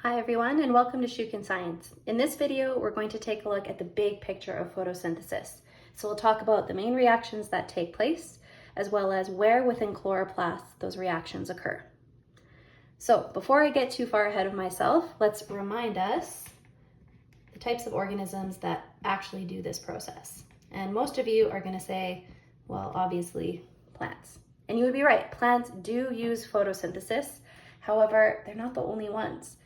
Hi everyone, and welcome to Shukin Science. In this video, we're going to take a look at the big picture of photosynthesis. So we'll talk about the main reactions that take place, as well as where within chloroplasts those reactions occur. So before I get too far ahead of myself, let's remind us the types of organisms that actually do this process. And most of you are going to say, well, obviously plants. And you would be right, plants do use photosynthesis. However, they're not the only ones.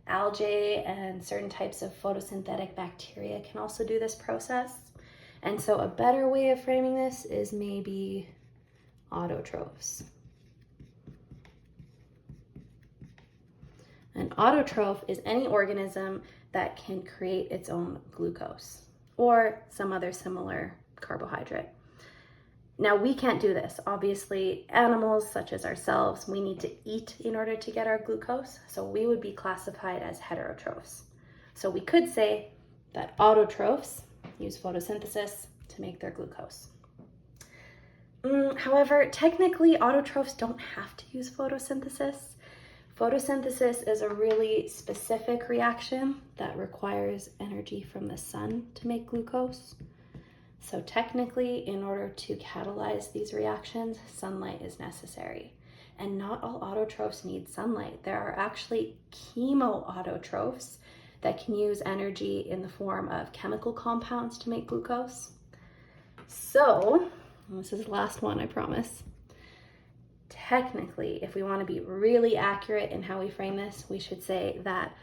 Algae and certain types of photosynthetic bacteria can also do this process. And so a better way of framing this is maybe autotrophs. An autotroph is any organism that can create its own glucose or some other similar carbohydrate. Now, we can't do this. Obviously, animals such as ourselves, we need to eat in order to get our glucose, so we would be classified as heterotrophs. So we could say that autotrophs use photosynthesis to make their glucose. However, technically, autotrophs don't have to use photosynthesis. Photosynthesis is a really specific reaction that requires energy from the sun to make glucose. So technically, in order to catalyze these reactions, sunlight is necessary. And not all autotrophs need sunlight. There are actually chemoautotrophs that can use energy in the form of chemical compounds to make glucose. So, this is the last one, I promise. Technically, if we want to be really accurate in how we frame this, we should say that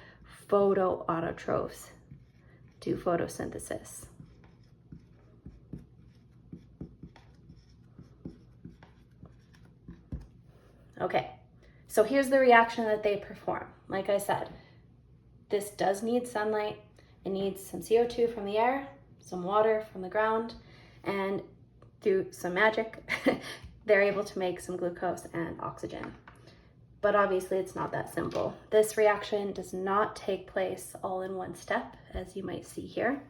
photoautotrophs do photosynthesis. Okay, so here's the reaction that they perform. Like I said, this does need sunlight. It needs some CO2 from the air, some water from the ground, and through some magic, they're able to make some glucose and oxygen. But obviously it's not that simple. This reaction does not take place all in one step, as you might see here.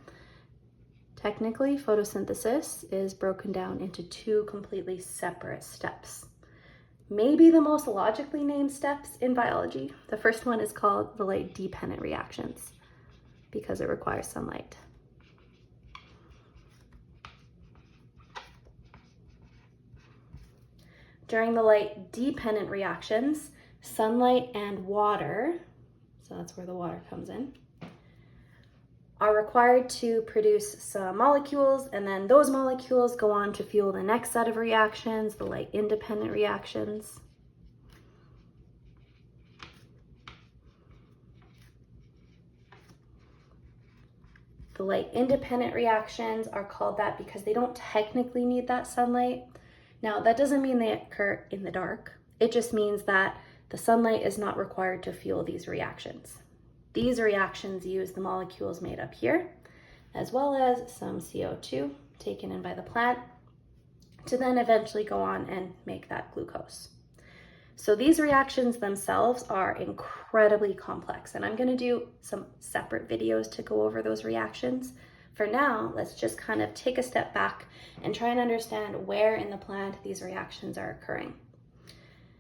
Technically, photosynthesis is broken down into two completely separate steps. Maybe the most logically named steps in biology. The first one is called the light-dependent reactions because it requires sunlight. During the light-dependent reactions, sunlight and water, so that's where the water comes in, are required to produce some molecules, and then those molecules go on to fuel the next set of reactions, the light-independent reactions. The light-independent reactions are called that because they don't technically need that sunlight. Now, that doesn't mean they occur in the dark. It just means that the sunlight is not required to fuel these reactions. These reactions use the molecules made up here, as well as some CO2 taken in by the plant, to then eventually go on and make that glucose. So these reactions themselves are incredibly complex, and I'm going to do some separate videos to go over those reactions. For now, let's just kind of take a step back and try and understand where in the plant these reactions are occurring.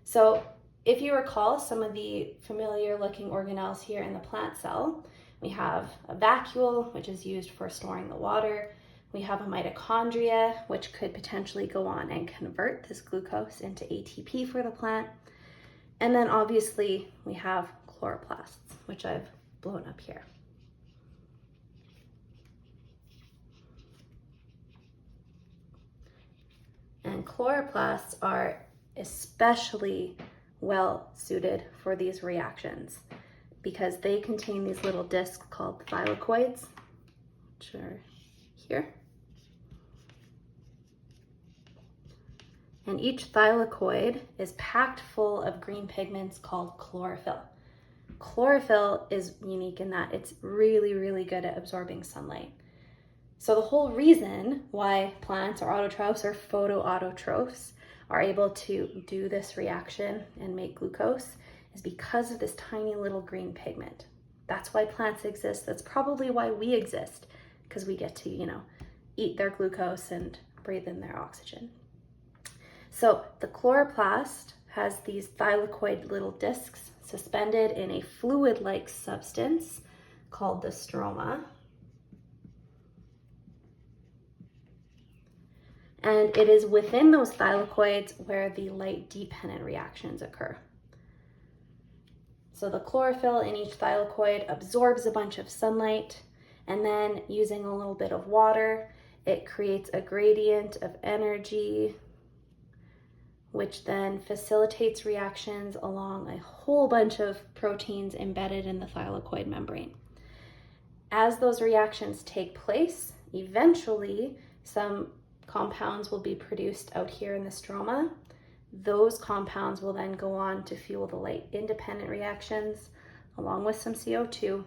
So if you recall some of the familiar looking organelles here in the plant cell, we have a vacuole, which is used for storing the water. We have a mitochondria, which could potentially go on and convert this glucose into ATP for the plant. And then obviously we have chloroplasts, which I've blown up here. And chloroplasts are especially well suited for these reactions because they contain these little discs called thylakoids, which are here. And each thylakoid is packed full of green pigments called chlorophyll. Chlorophyll is unique in that it's really, really good at absorbing sunlight. So the whole reason why plants or autotrophs or photoautotrophs are able to do this reaction and make glucose is because of this tiny little green pigment. That's why plants exist. That's probably why we exist, because we get to, eat their glucose and breathe in their oxygen. So the chloroplast has these thylakoid little discs suspended in a fluid-like substance called the stroma. And it is within those thylakoids where the light-dependent reactions occur. So the chlorophyll in each thylakoid absorbs a bunch of sunlight, and then using a little bit of water, it creates a gradient of energy, which then facilitates reactions along a whole bunch of proteins embedded in the thylakoid membrane. As those reactions take place, eventually some compounds will be produced out here in the stroma. Those compounds will then go on to fuel the light-independent reactions along with some CO2.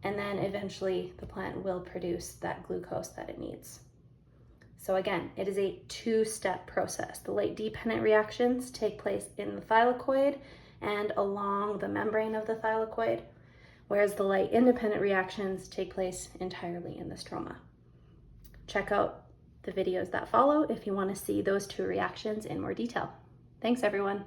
And then eventually the plant will produce that glucose that it needs. So again, it is a two-step process. The light-dependent reactions take place in the thylakoid and along the membrane of the thylakoid, whereas the light-independent reactions take place entirely in the stroma. Check out the videos that follow if you want to see those two reactions in more detail. Thanks, everyone.